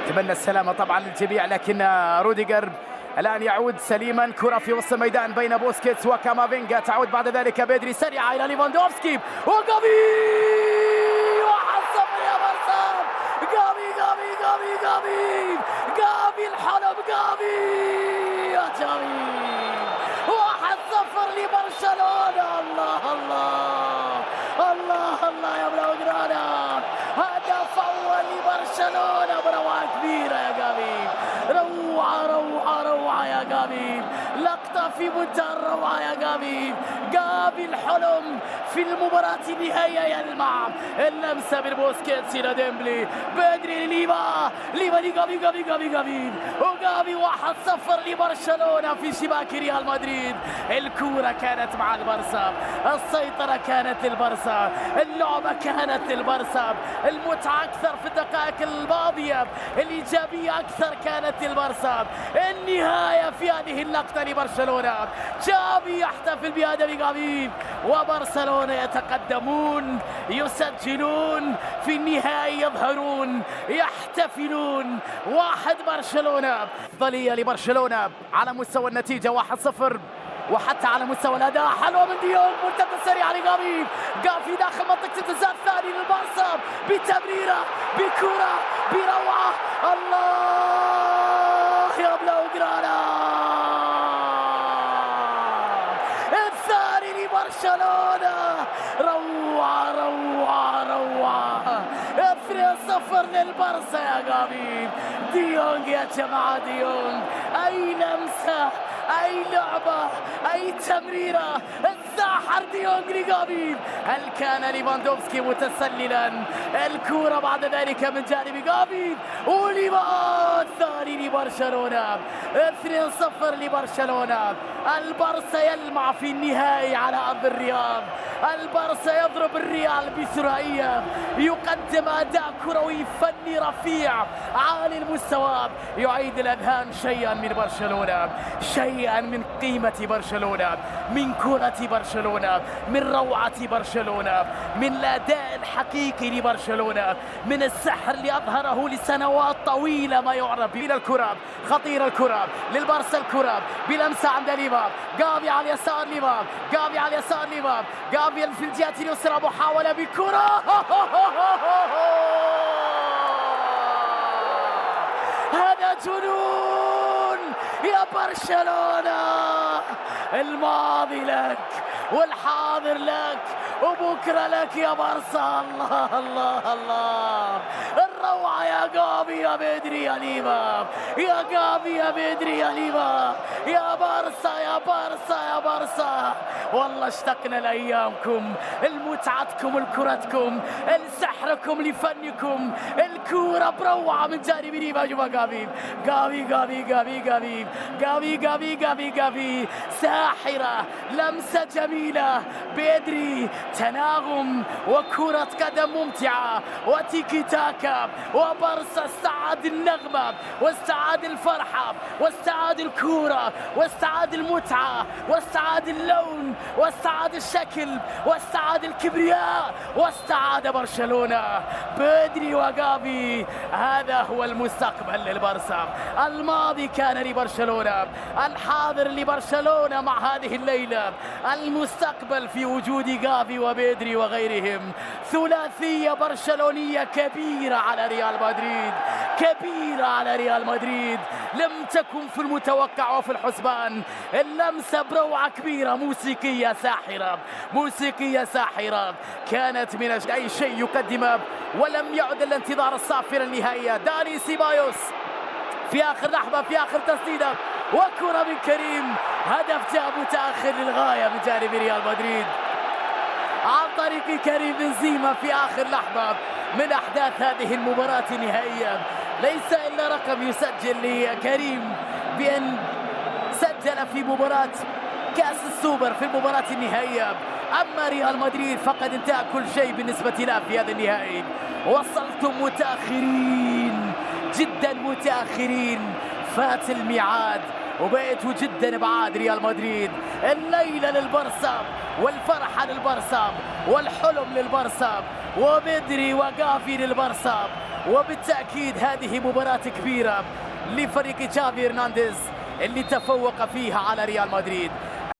نتمنى السلامة طبعا للجميع، لكن روديجر الآن يعود سليما. كرة في وسط الميدان بين بوسكيتس وكامافينجا، تعود بعد ذلك بيدري سريعة إلى ليفاندوفسكي وغافي. 1-0 يا بارسا. غافي الحلم، غافي يا جميل. 1-0 لبرشلونة. الله يا بلاوغرانا، هدف أول لبرشلونة بروعة كبيرة يا غافي. روعة يا غافي، لقطة في منتهى الروعة يا غافي. غافي الحلم في المباراة النهائية يلمع. اللمسة من بوسكيتس إلى ديمبلي، بدري ليفا لغافي وغافي. 1-0 لبرشلونة في شباك ريال مدريد. الكورة كانت مع البارسا، السيطرة كانت للبارسا، اللعبة كانت للبارسا، المتعة أكثر في الدقائق الماضية، الإيجابية أكثر كانت للبارسا. النهاية في هذه اللقطة لبرشلونة. تشافي يحتفل بهدف غافي وبرشلونة يتقدمون، يسجلون في النهاية، يظهرون، يحتفلون. 1 برشلونة. أفضلية لبرشلونة على مستوى النتيجة 1-0، وحتى على مستوى الأداء. حلوة من ديونج، مرتدة سريعة لغافي. غافي داخل منطقة التسديد الثاني للبارسا بتمريرة، بكرة، بروعة. الله يا بلاوغرانا، الثاني لبرشلونة. روعة 2-0 للبارسا يا غافي. ديونج يا جماعة، ديونج أي لمسة، أي لعبة، أي تمريرة، الساحر ديونج لغافي. هل كان ليفاندوفسكي متسللا؟ الكرة بعد ذلك من جانب غافي وليفا. الثاني لبرشلونة، 2-0 لبرشلونة. البارسا يلمع في النهائي على أرض الرياض. البارسا يضرب الريال بثنائية، يقدم أداء كروي فني رفيع عالي المستوى، يعيد الأذهان شيئا من برشلونة، شيئا من قيمة برشلونة، من كرة برشلونة، من روعة برشلونة، من الأداء الحقيقي لبرشلونة، من السحر اللي أظهره لسنوات طويلة ما يعرف. إلى الكرة، خطيرة الكرة للبارسا، الكرة بلمسة عند ليفا. غافي على اليسار، ليفا. غافي على اليسار، ليفا. غافي في الجهة اليسرى، محاولة بكرة. هذا جنون يا برشلونة. الماضي لك والحاضر لك وبكرة لك يا بارسا. الله الروعة يا غافي، يا بدري، يا ليفا، يا غافي، يا بدري، يا ليفا، يا بارسا يا بارسا. والله اشتقنا لأيامكم، لمتعتكم، لكرتكم، لسحركم، لفنكم. الكورة بروعة من جانب ليفا. غافي ساحرة، لمسة جميلة، بدري، تناغم وكرة قدم ممتعة وتيكي تاكا. وبارسا استعاد النغمة واستعاد الفرحة واستعاد الكورة واستعاد المتعة واستعاد اللون واستعاد الشكل واستعاد الكبرياء واستعاد برشلونة. بدري وغافي، هذا هو المستقبل للبارسا. الماضي كان لبرشلونة، الحاضر لبرشلونة مع هذه الليلة، المستقبل في وجود غافي وبدري وغيرهم. ثلاثية برشلونية كبيرة على ريال مدريد، لم تكن في المتوقع وفي الحسبان. اللمسة بروعة كبيرة، موسيقية ساحرة كانت من أي شيء يقدم، ولم يعد الانتظار الصافرة النهائية. داني سيبايوس في آخر لحظة، في آخر تسديدة، وكرة من كريم. هدف جاء متأخر للغاية من جانب ريال مدريد عن طريق كريم بنزيما في آخر لحظة من أحداث هذه المباراة النهائية. ليس إلا رقم يسجل لكريم بأن سجل في مباراة كأس السوبر في المباراة النهائية. أما ريال مدريد فقد انتهى كل شيء بالنسبة له في هذا النهائي. وصلتم متأخرين، جدا متأخرين، فات الميعاد وبقيتوا جدا بعاد ريال مدريد. الليلة للبارسا والفرحة للبارسا والحلم للبارسا وبدري وغافي للبارسا وبالتأكيد هذه مباراة كبيرة لفريق تشافي هرنانديز اللي تفوق فيها على ريال مدريد.